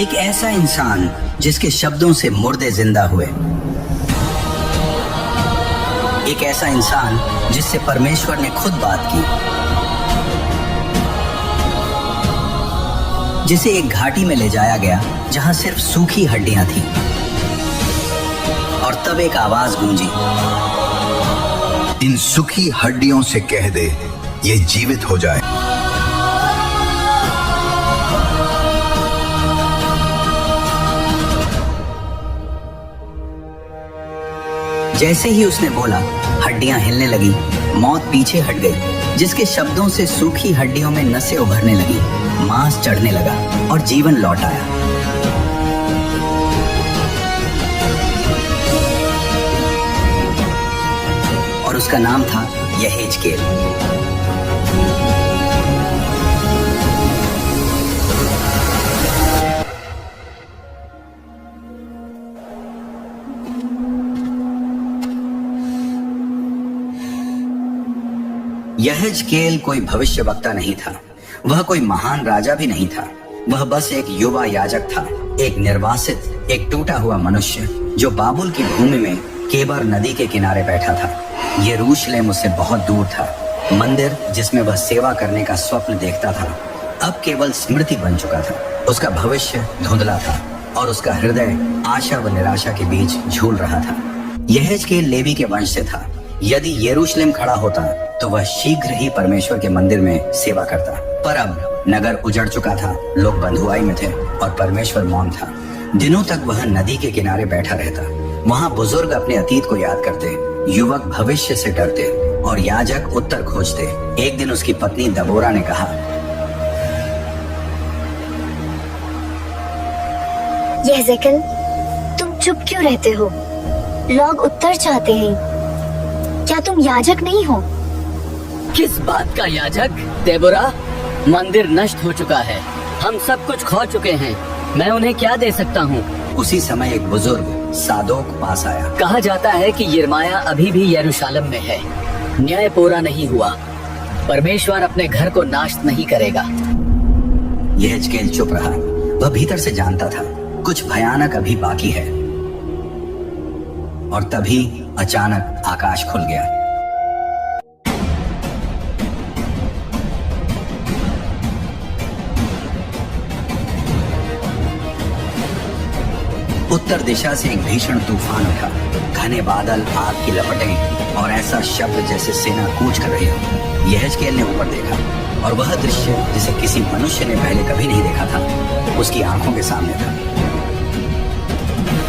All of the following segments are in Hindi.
एक ऐसा इंसान जिसके शब्दों से मुर्दे जिंदा हुए, एक ऐसा इंसान जिससे परमेश्वर ने खुद बात की, जिसे एक घाटी में ले जाया गया जहां सिर्फ सूखी हड्डियां थीं। और तब एक आवाज गूंजी, इन सूखी हड्डियों से कह दे ये जीवित हो जाए। जैसे ही उसने बोला, हड्डियां हिलने लगी, मौत पीछे हट गई। जिसके शब्दों से सूखी हड्डियों में नसें उभरने लगी, मांस चढ़ने लगा और जीवन लौट आया। और उसका नाम था यहेजकेल। यहेजकेल कोई भविष्यवक्ता नहीं था, वह कोई महान राजा भी नहीं था। वह बस एक युवा याजक था, एक निर्वासित, एक टूटा हुआ मनुष्य जो बाबुल की भूमि में केबर नदी के किनारे बैठा था। यरूशलेम उससे बहुत दूर था। मंदिर जिसमें वह सेवा करने का स्वप्न देखता था, अब केवल स्मृति बन चुका था। उसका भविष्य धुंधला था और उसका हृदय आशा व निराशा के बीच झूल रहा था। यहेजकेल लेवी के वंश से था। यदि यरूशलेम खड़ा होता तो वह शीघ्र ही परमेश्वर के मंदिर में सेवा करता, पर अब नगर उजड़ चुका था, लोग बंधुआई में थे और परमेश्वर मौन था। दिनों तक वह नदी के किनारे बैठा रहता। वहां बुजुर्ग अपने अतीत को याद करते, युवक भविष्य से डरते और याजक उत्तर खोजते। एक दिन उसकी पत्नी दबोरा ने कहा, यहेजकेल, तुम चुप क्यों रहते हो? लोग उत्तर चाहते हैं। क्या तुम याजक नहीं हो? किस बात का याजक? देबोरा, मंदिर नष्ट हो चुका है, हम सब कुछ खो चुके हैं, मैं उन्हें क्या दे सकता हूँ? उसी समय एक बुजुर्ग सादोक पास आया। कहा जाता है कि यिर्मयाह अभी भी यरूशलेम में है। न्याय पूरा नहीं हुआ, परमेश्वर अपने घर को नाश नहीं करेगा। यहेजकेल चुप रहा। वह भीतर से जानता था कुछ भयानक अभी बाकी है। और तभी अचानक आकाश खुल गया। उत्तर दिशा से एक भीषण तूफान उठा। घने बादल, आग की लपटें और ऐसा शब्द जैसे सेना कूच कर रही हो। यहेजकेल ने ऊपर देखा और वह दृश्य जिसे किसी मनुष्य ने पहले कभी नहीं देखा था, उसकी आंखों के सामने था।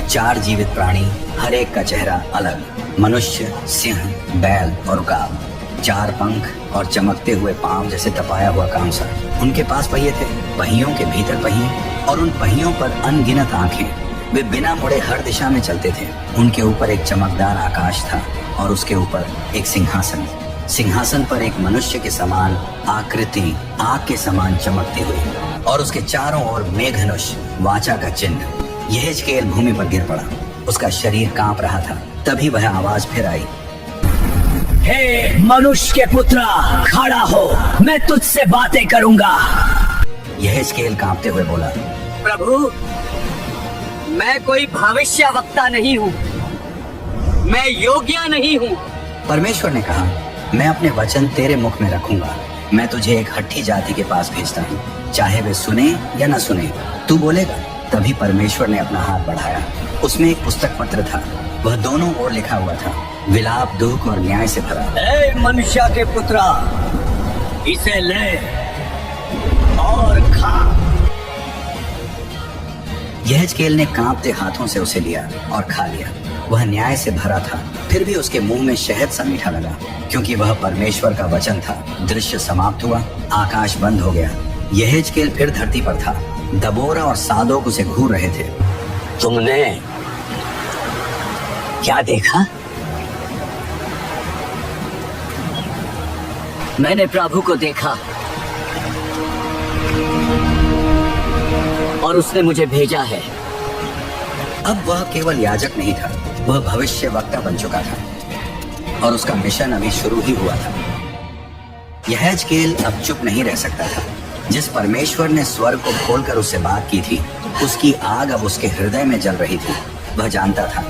4 जीवित प्राणी, हर एक का चेहरा अलग। मनुष्य, सिंह, बैल और उकाब। 4 पंख और चमकते हुए पांव जैसे तपाया हुआ कांसा। उनके पास पहिए थे, पहियों के भीतर पहिए और उन पहियों पर अनगिनत आंखें। वे बिना मुड़े हर दिशा में चलते थे। उनके ऊपर एक चमकदार आकाश था और उसके ऊपर एक सिंहासन। सिंहासन पर एक मनुष्य के समान आकृति, आग के समान चमकती हुई, और उसके चारों ओर मेघधनुष, वाचा का चिन्ह। यहेजकेल भूमि पर गिर पड़ा, उसका शरीर कांप रहा था। तभी वह आवाज फिर आई, हे मनुष्य के पुत्रा, खड़ा हो, मैं तुझसे बातें करूंगा। यहेजकेल कांपते हुए बोला, प्रभु, मैं कोई भविष्यवक्ता नहीं हूँ, मैं योग्य नहीं हूँ। परमेश्वर ने कहा, मैं अपने वचन तेरे मुख में रखूंगा। मैं तुझे एक हट्ठी जाति के पास भेजता हूँ, चाहे वे सुने या न सुने, तू बोलेगा। तभी परमेश्वर ने अपना हाथ बढ़ाया। उसमें एक पुस्तक पत्र था, वह दोनों ओर लिखा हुआ था, विलाप, दुख और न्याय से भरा। हे मनुष्य के पुत्रा, इसे ले और खा। यहेजकेल ने कांपते हाथों से उसे लिया और खा लिया। वह न्याय से भरा था, फिर भी उसके मुंह में शहद सा मीठा लगा, क्योंकि वह परमेश्वर का वचन था। दृश्य समाप्त हुआ, आकाश बंद हो गया। यहेजकेल फिर धरती पर था। दबोरा और सादोक उसे घूर रहे थे। तुमने क्या देखा? मैंने प्रभु को देखा और उसने मुझे भेजा है। अब वह केवल याजक नहीं था, वह भविष्यवक्ता बन चुका था और उसका मिशन अभी शुरू ही हुआ था। यहेजकेल अब चुप नहीं रह सकता था। जिस परमेश्वर ने स्वर्ग को खोलकर उससे बात की थी, उसकी आग अब उसके हृदय में जल रही थी। वह जानता था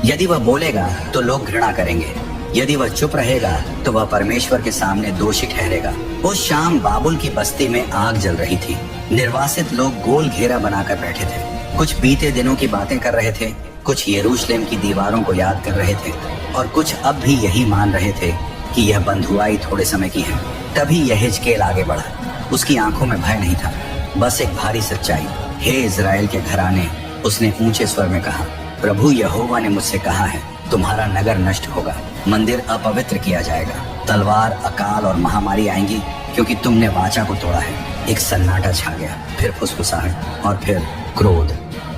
यदि वह बोलेगा तो लोग घृणा करेंगे, यदि वह चुप रहेगा तो वह परमेश्वर के सामने दोषी ठहरेगा। उस शाम बाबुल की बस्ती में आग जल रही थी। निर्वासित लोग गोल घेरा बनाकर बैठे थे। कुछ बीते दिनों की बातें कर रहे थे, कुछ यरूशलेम की दीवारों को याद कर रहे थे और कुछ अब भी यही मान रहे थे कि यह बंधुआई थोड़े समय की है। तभी यहेजकेल आगे बढ़ा। उसकी आंखों में भय नहीं था, बस एक भारी सच्चाई। हे इजराइल के घराने, उसने ऊंचे स्वर में कहा, प्रभु यहोवा ने मुझसे कहा है, तुम्हारा नगर नष्ट होगा, मंदिर अपवित्र किया जाएगा। तलवार, अकाल और महामारी आएंगी क्योंकि तुमने वाचा को तोड़ा है। एक सन्नाटा छा गया, फिर फुसफुसाहट और फिर क्रोध।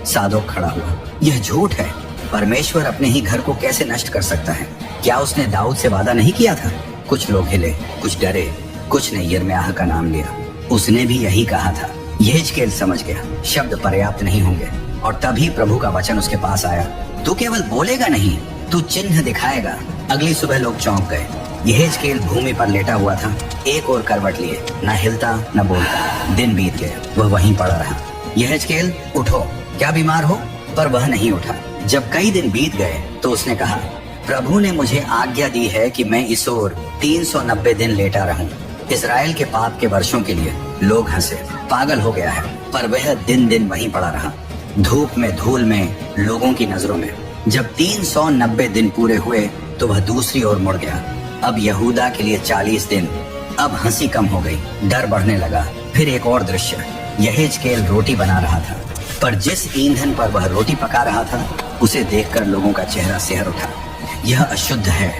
सादोक खड़ा हुआ। यह झूठ है। परमेश्वर अपने ही घर को कैसे नष्ट कर सकता है? क्या उसने दाऊद से वादा नहीं किया था? कुछ लोग हिले, कुछ डरे, कुछ ने यिर्मयाह का नाम लिया। उसने भी यही कहा था। यहेजकेल समझ गया शब्द पर्याप्त नहीं होंगे और तभी प्रभु का वचन उसके पास आया, तू केवल बोलेगा नहीं, तू चिन्ह दिखाएगा। अगली सुबह लोग चौंक गए। यहेजकेल भूमि पर लेटा हुआ था, एक और करवट लिए, न हिलता न बोलता। दिन बीत गए, वह वहीं पड़ा रहा। यहेजकेल, उठो, क्या बीमार हो? पर वह नहीं उठा। जब कई दिन बीत गए तो उसने कहा, प्रभु ने मुझे आज्ञा दी है कि मैं इस ओर 390 दिन लेटा रहूं। इजराइल के पाप के वर्षों के लिए लोग हंसे, पागल हो गया है। पर वह दिन दिन वहीं पड़ा रहा, धूप में, धूल में, लोगों की नजरों में। जब 390 दिन पूरे हुए तो वह दूसरी ओर मुड़ गया। अब यहूदा के लिए 40 दिन। अब हंसी कम हो गई, डर बढ़ने लगा। फिर एक और दृश्य, यहेजकेल रोटी बना रहा था, पर जिस ईंधन पर वह रोटी पका रहा था उसे देखकर लोगों का चेहरा सिहर उठा। यह अशुद्ध है,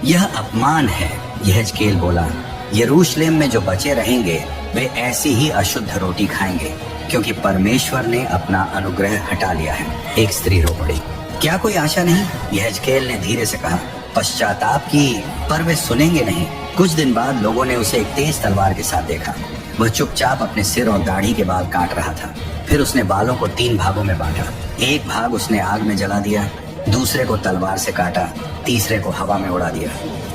यह अपमान है। यहेजकेल बोला, यरूशलेम में जो बचे रहेंगे वे ऐसी ही अशुद्ध रोटी खाएंगे, क्योंकि परमेश्वर ने अपना अनुग्रह हटा लिया है। एक स्त्री रो पड़ी। क्या कोई आशा नहीं? यहेजकेल ने धीरे से कहा, पश्चाताप की, पर वे सुनेंगे नहीं। कुछ दिन बाद लोगों ने उसे एक तेज तलवार के साथ देखा। वह चुपचाप अपने सिर और दाढ़ी के बाल काट रहा था। फिर उसने बालों को 3 भागों में बांटा। एक भाग उसने आग में जला दिया, दूसरे को तलवार से काटा, तीसरे को हवा में उड़ा दिया।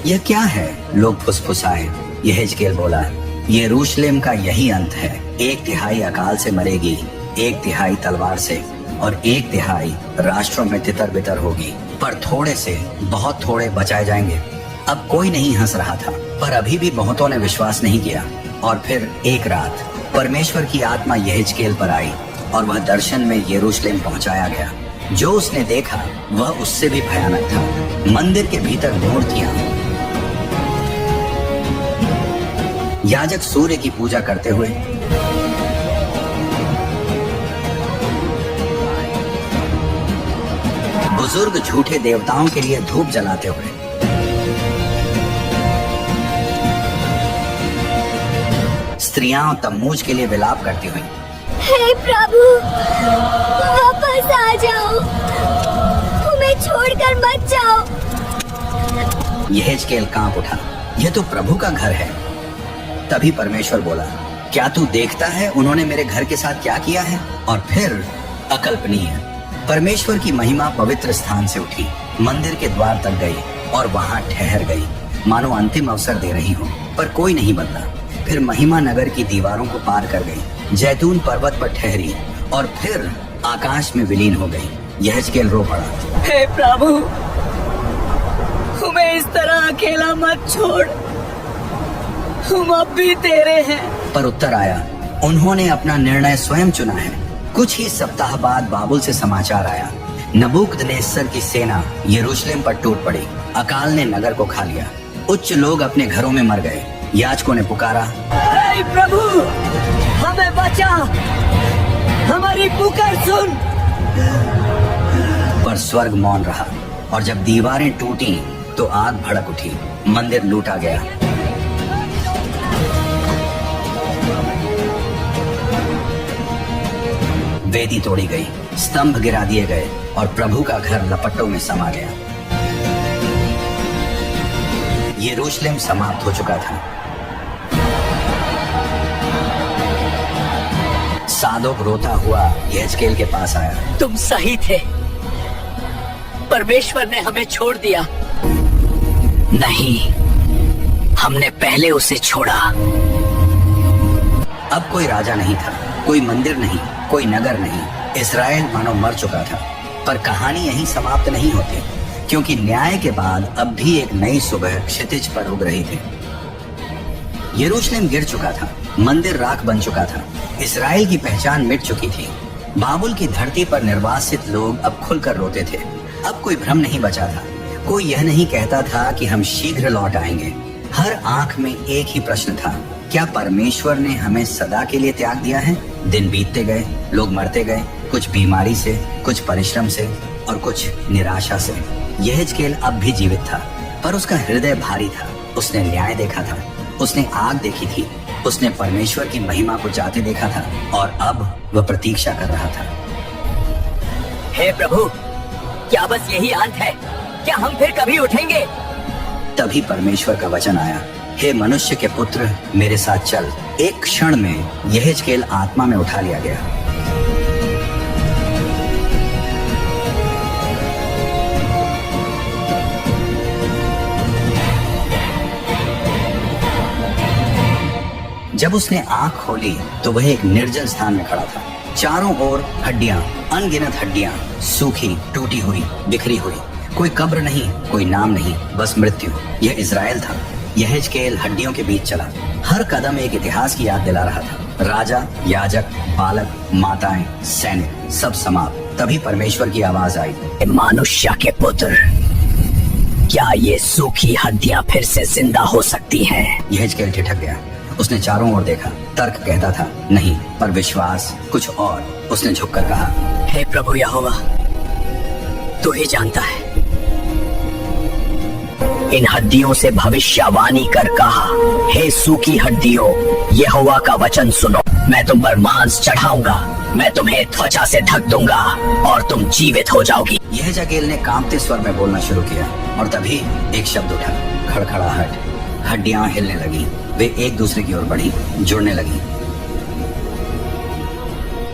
यह क्या है? लोग फुसफुसाए। यहेजकेल बोला, यरूशलेम का यही अंत है। 1/3 अकाल से मरेगी, 1/3 तलवार से और 1/3 राष्ट्रों में तितर बितर होगी। पर थोड़े से, बहुत थोड़े बचाए जाएंगे। अब कोई नहीं हंस रहा था, पर अभी भी बहुतों ने विश्वास नहीं किया। और फिर एक रात परमेश्वर की आत्मा यहेजकेल पर आई और वह दर्शन में यरूशलेम पहुंचाया गया। जो उसने देखा वह उससे भी भयानक था। मंदिर के भीतर मूर्तियां, याजक सूर्य की पूजा करते हुए, बुजुर्ग झूठे देवताओं के लिए धूप जलाते हुए, स्त्रियां तम्मूज के लिए विलाप करती हुई। हे प्रभु, वापस आ जाओ, हमें छोड़कर मत जाओ। यहेजकेल कांप उठा। यह तो प्रभु का घर है। तभी परमेश्वर बोला, क्या तू देखता है उन्होंने मेरे घर के साथ क्या किया है? और फिर अकल्पनीय, परमेश्वर की महिमा पवित्र स्थान से उठी, मंदिर के द्वार तक गई और वहां ठहर गई, मानो अंतिम अवसर दे रही हो। पर कोई नहीं बदला। फिर महिमा नगर की दीवारों को पार कर गई, जैतून पर्वत पर ठहरी और फिर आकाश में विलीन हो गई। यहेजकेल रो पड़ा, हे प्रभु, हमें इस तरह अकेला मत छोड़, हम अब भी तेरे हैं। पर उत्तर आया, उन्होंने अपना निर्णय स्वयं चुना है। कुछ ही सप्ताह बाद बाबुल से समाचार आया, नबूकदनेस्सर की सेना यरूशलेम पर टूट पड़ी। अकाल ने नगर को खा लिया। उच्च लोग अपने घरों में मर गए। याजकों ने पुकारा, हे प्रभु, हमें बचा, हमारी पुकार सुन। पर स्वर्ग मौन रहा और जब दीवारें टूटी तो आग भड़क उठी, मंदिर लूटा गया। वेदी तोड़ी गई, स्तंभ गिरा दिए गए और प्रभु का घर लपटों में समा गया। यरूशलेम समाप्त हो चुका था। सादोक रोता हुआ यहेजकेल के पास आया। तुम सही थे, परमेश्वर ने हमें छोड़ दिया। नहीं, हमने पहले उसे छोड़ा। अब कोई राजा नहीं था, कोई मंदिर नहीं, कोई नगर नहीं, इसराइल मानो मर चुका था। पर कहानी यहीं समाप्त नहीं होती, क्योंकि न्याय के बाद अब भी एक नई सुबह क्षितिज पर उग रही थी। यरूशलेम गिर चुका था, मंदिर राख बन चुका था, इसराइल की पहचान मिट चुकी थी। बाबुल की धरती पर निर्वासित लोग अब खुलकर रोते थे। अब कोई भ्रम नहीं बचा था, कोई यह नहीं कहता था कि हम शीघ्र लौट आएंगे। हर आंख में एक ही प्रश्न था, क्या परमेश्वर ने हमें सदा के लिए त्याग दिया है? दिन बीतते गए, लोग मरते गए, कुछ बीमारी से, कुछ परिश्रम से और कुछ निराशा से। यहेजकेल अब भी जीवित था, पर उसका हृदय भारी था। उसने न्याय देखा था, उसने आग देखी थी, उसने परमेश्वर की महिमा को जाते देखा था, और अब वह प्रतीक्षा कर रहा था। हे प्रभु, क्या बस यही अंत है? क्या हम फिर कभी उठेंगे? तभी परमेश्वर का वचन आया, हे मनुष्य के पुत्र, मेरे साथ चल। एक क्षण में यहेजकेल आत्मा में उठा लिया गया। जब उसने आंख खोली तो वह एक निर्जन स्थान में खड़ा था। चारों ओर हड्डियां, अनगिनत हड्डियां, सूखी, टूटी हुई, बिखरी हुई। कोई कब्र नहीं, कोई नाम नहीं, बस मृत्यु। यह इज़राइल था। यहेजकेल हड्डियों के बीच चला। हर कदम एक इतिहास की याद दिला रहा था। राजा, याजक, बालक, माताएं, सैनिक, सब समाप्त। तभी परमेश्वर की आवाज आई, मनुष्य के पुत्र, क्या ये सूखी हड्डियां फिर से जिंदा हो सकती हैं? यहेजकेल ठिठक गया। उसने चारों ओर देखा। तर्क कहता था नहीं, पर विश्वास कुछ और। उसने झुककर कहा, हे प्रभु यहोवा, तू ही जानता है। इन हड्डियों से भविष्यवाणी कर कहा, हे सूखी हड्डियों, यहोवा का वचन सुनो। मैं तुम पर मांस चढ़ाऊंगा, मैं तुम्हें त्वचा से ढक दूंगा और तुम जीवित हो जाओगी। यहेजकेल ने कांपते स्वर में बोलना शुरू किया, और तभी एक शब्द उठा, खड़खड़ाहट। हड्डियां हिलने लगी, वे एक दूसरे की ओर बढ़ी, जुड़ने लगी।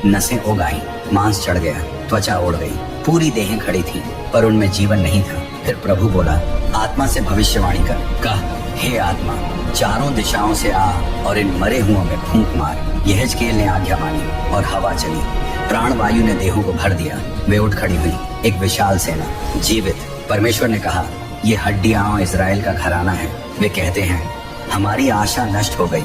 नसें उग आईं, मांस चढ़ गया, त्वचा उड़ गई, पूरी देहें खड़ी थी, पर उनमें जीवन नहीं था। फिर प्रभु बोला, आत्मा से भविष्यवाणी कर, कह, हे आत्मा, चारों दिशाओं से आ और इन मरे हुओं में फूंक मार। यहेजकेल ने आज्ञा मानी और हवा चली। प्राणवायु ने देहों को भर दिया। वे उठ खड़ी हुई, एक विशाल सेना, जीवित। परमेश्वर ने कहा, ये हड्डियां इज़राइल का घराना है। वे कहते हैं, हमारी आशा नष्ट हो गई,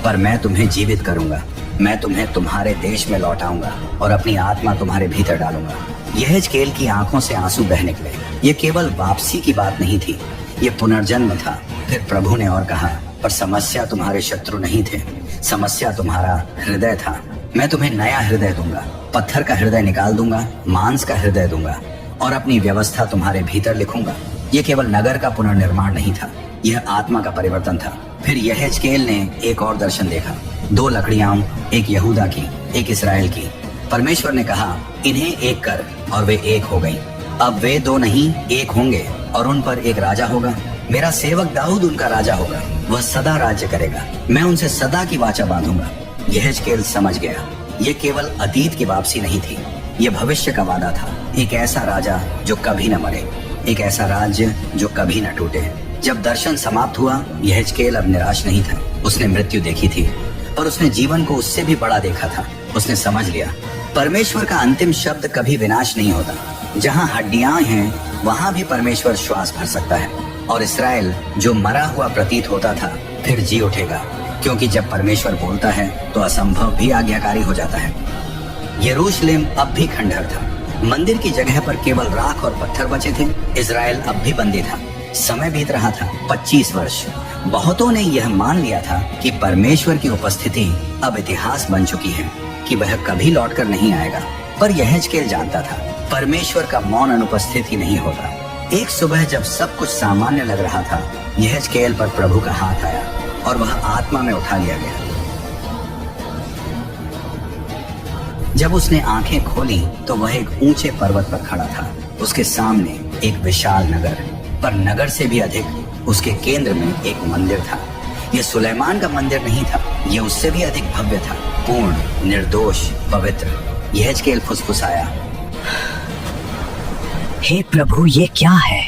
पर मैं तुम्हें जीवित करूंगा। मैं तुम्हें तुम्हारे देश में लौटाऊंगा और अपनी आत्मा तुम्हारे भीतर डालूंगा। यहेजकेल की आंखों से आंसू बह निकले। ये केवल वापसी की बात नहीं थी, ये पुनर्जन्म था। फिर प्रभु ने और कहा, पर समस्या तुम्हारे शत्रु नहीं थे, समस्या तुम्हारा हृदय था। मैं तुम्हें नया हृदय दूंगा, पत्थर का हृदय निकाल दूंगा, मांस का हृदय दूंगा और अपनी व्यवस्था तुम्हारे भीतर लिखूंगा। ये केवल नगर का पुनर्निर्माण नहीं था, यह आत्मा का परिवर्तन था। फिर यहेजकेल ने एक और दर्शन देखा, 2 लकड़ियां, एक यहूदा की, एक इस्राएल की। परमेश्वर ने कहा, इन्हें एक कर, और वे एक हो गई। अब वे 2 नहीं, एक होंगे, और उन पर एक राजा होगा। मेरा सेवक दाऊद उनका राजा होगा, वह सदा राज्य करेगा। मैं उनसे सदा की वाचा बांधूंगा। यहेजकेल समझ गया, ये केवल अतीत की वापसी नहीं थी, ये भविष्य का वादा था। एक ऐसा राजा जो कभी न मरे, एक ऐसा राज्य जो कभी न टूटे। जब दर्शन समाप्त हुआ, यहेजकेल अब निराश नहीं था। उसने मृत्यु देखी थी, पर उसने जीवन को उससे भी बड़ा देखा था। उसने समझ लिया, परमेश्वर का अंतिम शब्द कभी विनाश नहीं होता। जहाँ हड्डियां हैं, वहाँ भी परमेश्वर श्वास भर सकता है। और इस्राएल जो मरा हुआ प्रतीत होता था, फिर जी उठेगा, क्योंकि जब परमेश्वर बोलता है तो असंभव भी आज्ञाकारी हो जाता है। यरूशलेम अब भी खंडहर था। मंदिर की जगह पर केवल राख और पत्थर बचे थे। इज़राइल अब भी बंदी था। समय बीत रहा था, 25 वर्ष। बहुतों ने यह मान लिया था कि परमेश्वर की उपस्थिति अब इतिहास बन चुकी है, कि वह कभी लौटकर नहीं आएगा। पर यहेजकेल जानता था, परमेश्वर का मौन अनुपस्थित ही नहीं होता। एक सुबह जब सब कुछ सामान्य लग रहा था, यहेजकेल पर प्रभु का हाथ आया और वह आत्मा में उठा लिया गया। जब उसने आंखें खोली तो वह एक ऊंचे पर्वत पर खड़ा था। उसके सामने एक विशाल नगर, पर नगर से भी अधिक उसके केंद्र में एक मंदिर था। यह सुलेमान का मंदिर नहीं था, यह उससे भी अधिक भव्य था, पूर्ण, निर्दोष, पवित्र। यहेजकेल फुसफुसाया, हे प्रभु, ये क्या है?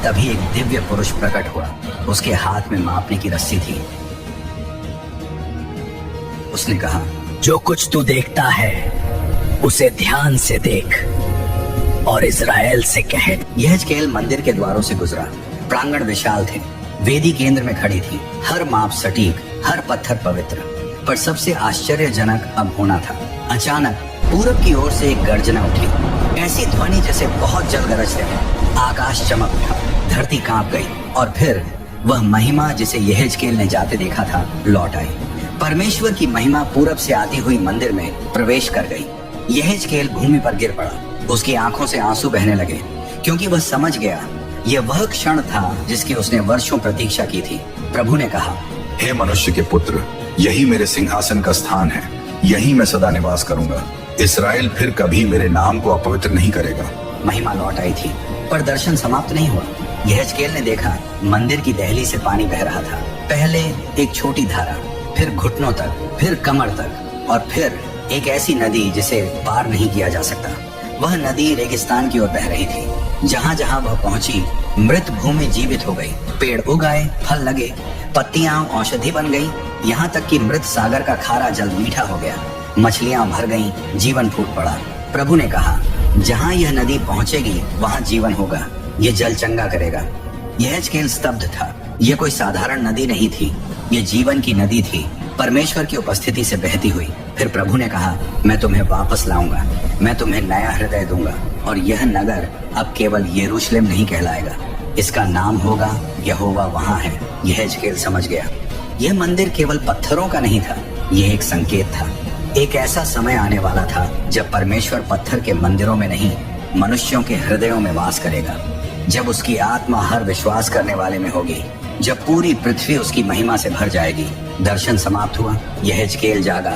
तभी एक दिव्य पुरुष प्रकट हुआ। उसके हाथ में मापने की रस्सी थी। उसने कहा, जो कुछ तू देखता है उसे ध्यान से देख और इज़राइल से कह। यहेजकेल मंदिर के द्वारों से गुजरा। प्रांगण विशाल थे, वेदी केंद्र में खड़ी थी, हर माप सटीक, हर पत्थर पवित्र। पर सबसे आश्चर्यजनक अब होना था। अचानक पूरब की ओर से एक गर्जना उठी, ऐसी ध्वनि जैसे बहुत जल गरजते हैं। आकाश चमक उठा, धरती कांप गई और फिर वह महिमा जिसे यहेजकेल ने जाते देखा था लौट आई। परमेश्वर की महिमा पूरब से आती हुई मंदिर में प्रवेश कर गई। यहेजकेल भूमि पर गिर पड़ा। उसकी आंखों से आंसू बहने लगे, क्योंकि वह समझ गया यह वह क्षण था जिसकी उसने वर्षों प्रतीक्षा की थी। प्रभु ने कहा, हे मनुष्य के पुत्र, यही मेरे सिंहासन का स्थान है, यही मैं सदा निवास करूंगा। इस्राएल फिर कभी मेरे नाम को अपवित्र नहीं करेगा। महिमा लौट आई थी, पर दर्शन समाप्त नहीं हुआ। यहेजकेल ने देखा मंदिर की दहलीज से पानी बह रहा था। पहले एक छोटी धारा, फिर घुटनों तक, फिर कमर तक, और फिर एक ऐसी नदी जिसे पार नहीं किया जा सकता। वह नदी रेगिस्तान की ओर बह रही थी। जहाँ जहाँ वह पहुंची, मृत भूमि जीवित हो गई, पेड़ उगाए, फल लगे, पत्तियां औषधि बन गई, यहाँ तक कि मृत सागर का खारा जल मीठा हो गया, मछलियां भर गईं, जीवन फूट पड़ा। प्रभु ने कहा, जहाँ यह नदी पहुंचेगी वहाँ जीवन होगा, ये जल चंगा करेगा। यहेजकेल स्तब्ध था। यह कोई साधारण नदी नहीं थी, ये जीवन की नदी थी, परमेश्वर की उपस्थिति से बहती हुई। फिर प्रभु ने कहा, मैं तुम्हें वापस लाऊंगा, मैं तुम्हें नया हृदय दूंगा, और यह नगर अब केवल यरूशलेम नहीं कहलाएगा, इसका नाम होगा यहोवा वहाँ है। यहेजकेल समझ गया, यह मंदिर केवल पत्थरों का नहीं था, यह एक संकेत था। एक ऐसा समय आने वाला था जब परमेश्वर पत्थर के मंदिरों में नहीं, मनुष्यों के हृदयों में वास करेगा। जब उसकी आत्मा हर विश्वास करने वाले में होगी, जब पूरी पृथ्वी उसकी महिमा से भर जाएगी। दर्शन समाप्त हुआ। यहेजकेल जागा,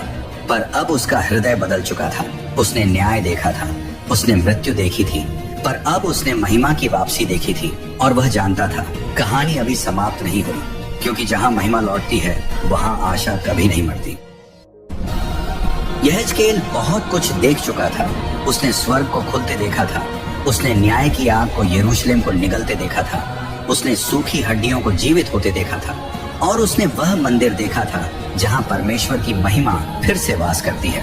पर अब उसका हृदय बदल चुका था। उसने न्याय देखा था, उसने मृत्यु देखी थी, पर अब उसने महिमा की वापसी देखी थी। और वह जानता था कहानी अभी समाप्त नहीं हुई, क्योंकि जहाँ महिमा लौटती है वहाँ आशा कभी नहीं मरती। यहेजकेल बहुत कुछ देख चुका था। उसने स्वर्ग को खुलते देखा था, उसने न्याय की आग को यरूशलेम को निगलते देखा था, उसने सूखी हड्डियों को जीवित होते देखा था, और उसने वह मंदिर देखा था जहाँ परमेश्वर की महिमा फिर से वास करती है।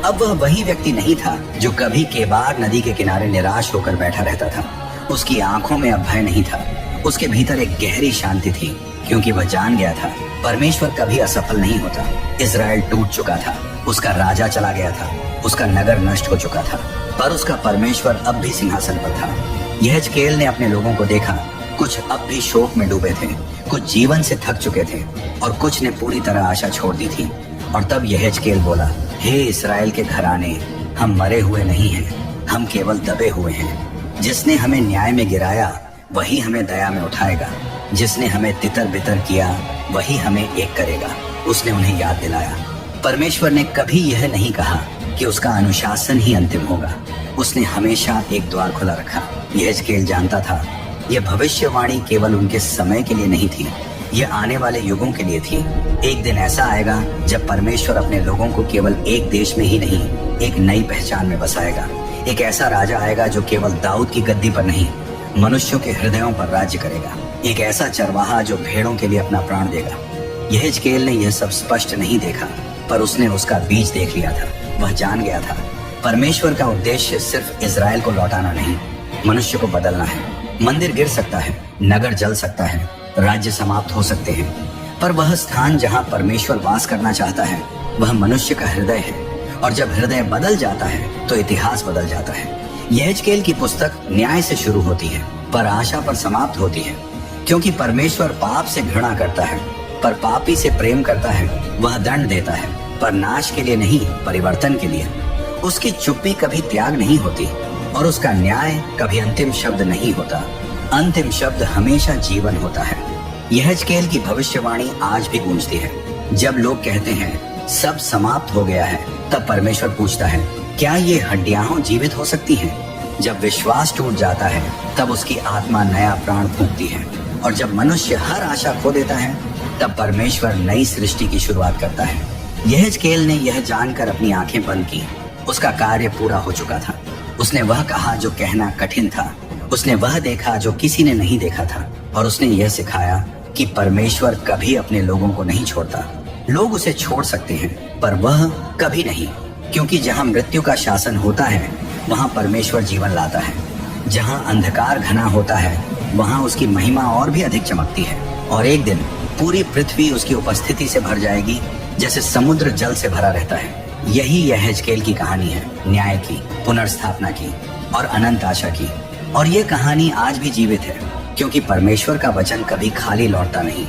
अब वह वही व्यक्ति नहीं था जो कभी केबार नदी के किनारे निराश होकर बैठा रहता था। उसकी आंखों में अब भय नहीं था, उसके भीतर एक गहरी शांति थी, क्योंकि वह जान गया था परमेश्वर कभी असफल नहीं होता। इज़राइल टूट चुका था, उसका राजा चला गया था, उसका नगर नष्ट हो चुका था, पर उसका परमेश्वर अब भी सिंहासन पर था। यहेजकेल ने अपने लोगों को देखा, कुछ अब भी शोक में डूबे थे, कुछ जीवन से थक चुके थे, और कुछ ने पूरी तरह आशा छोड़ दी थी। और तब यहेजकेल बोला, हे इस्राएल के घराने, हम मरे हुए नहीं हैं, हम केवल दबे हुए हैं। जिसने हमें न्याय में गिराया वही हमें दया में उठाएगा, जिसने हमें तितर बितर किया वही हमें एक करेगा। उसने उन्हें याद दिलाया, परमेश्वर ने कभी यह नहीं कहा कि उसका अनुशासन ही अंतिम होगा। उसने हमेशा एक द्वार खुला रखा। यहेजकेल जानता था यह भविष्यवाणी केवल उनके समय के लिए नहीं थी, यह आने वाले युगों के लिए थी। एक दिन ऐसा आएगा जब परमेश्वर अपने लोगों को केवल एक देश में ही नहीं, एक नई पहचान में बसाएगा। एक ऐसा राजा आएगा जो केवल दाऊद की गद्दी पर नहीं, मनुष्यों के हृदयों पर राज्य करेगा। एक ऐसा चरवाहा जो भेड़ों के लिए अपना प्राण देगा। यहेजकेल ने यह सब स्पष्ट नहीं देखा, पर उसने उसका बीज देख लिया था। वह जान गया था परमेश्वर का उद्देश्य सिर्फ इज़राइल को लौटाना नहीं, मनुष्य को बदलना है। मंदिर गिर सकता है, नगर जल सकता है, राज्य समाप्त हो सकते हैं, पर वह स्थान जहाँ परमेश्वर वास करना चाहता है वह मनुष्य का हृदय है। और जब हृदय बदल जाता है तो इतिहास बदल जाता है। यहेजकेल की पुस्तक न्याय से शुरू होती है, पर आशा पर समाप्त होती है, क्योंकि परमेश्वर पाप से घृणा करता है, पर पापी से प्रेम करता है। वह दंड देता है, पर नाश के लिए नहीं, परिवर्तन के लिए। उसकी चुप्पी कभी त्याग नहीं होती, और उसका न्याय कभी अंतिम शब्द नहीं होता। अंतिम शब्द हमेशा जीवन होता है। यहेजकेल की भविष्यवाणी आज भी गूंजती है। जब लोग कहते हैं सब समाप्त हो गया है, तब परमेश्वर पूछता है, क्या ये हड्डियां जीवित हो सकती हैं? जब विश्वास टूट जाता है तब उसकी आत्मा नया प्राण फूंकती है, और जब मनुष्य हर आशा खो देता है तब परमेश्वर नई सृष्टि की शुरुआत करता है। यहेजकेल ने यह जानकर अपनी आंखें बंद की। उसका कार्य पूरा हो चुका था। उसने वह कहा जो कहना कठिन था, उसने वह देखा जो किसी ने नहीं देखा था, और उसने यह सिखाया कि परमेश्वर कभी अपने लोगों को नहीं छोड़ता। लोग उसे छोड़ सकते हैं, पर वह कभी नहीं। क्योंकि जहां मृत्यु का शासन होता है वहां परमेश्वर जीवन लाता है। जहां अंधकार घना होता है वहां उसकी महिमा और भी अधिक चमकती है। और एक दिन पूरी पृथ्वी उसकी उपस्थिति से भर जाएगी, जैसे समुद्र जल से भरा रहता है। यही यहेजकेल की कहानी है, न्याय की, पुनर्स्थापना की और अनंत आशा की। और ये कहानी आज भी जीवित है, क्योंकि परमेश्वर का वचन कभी खाली लौटता नहीं।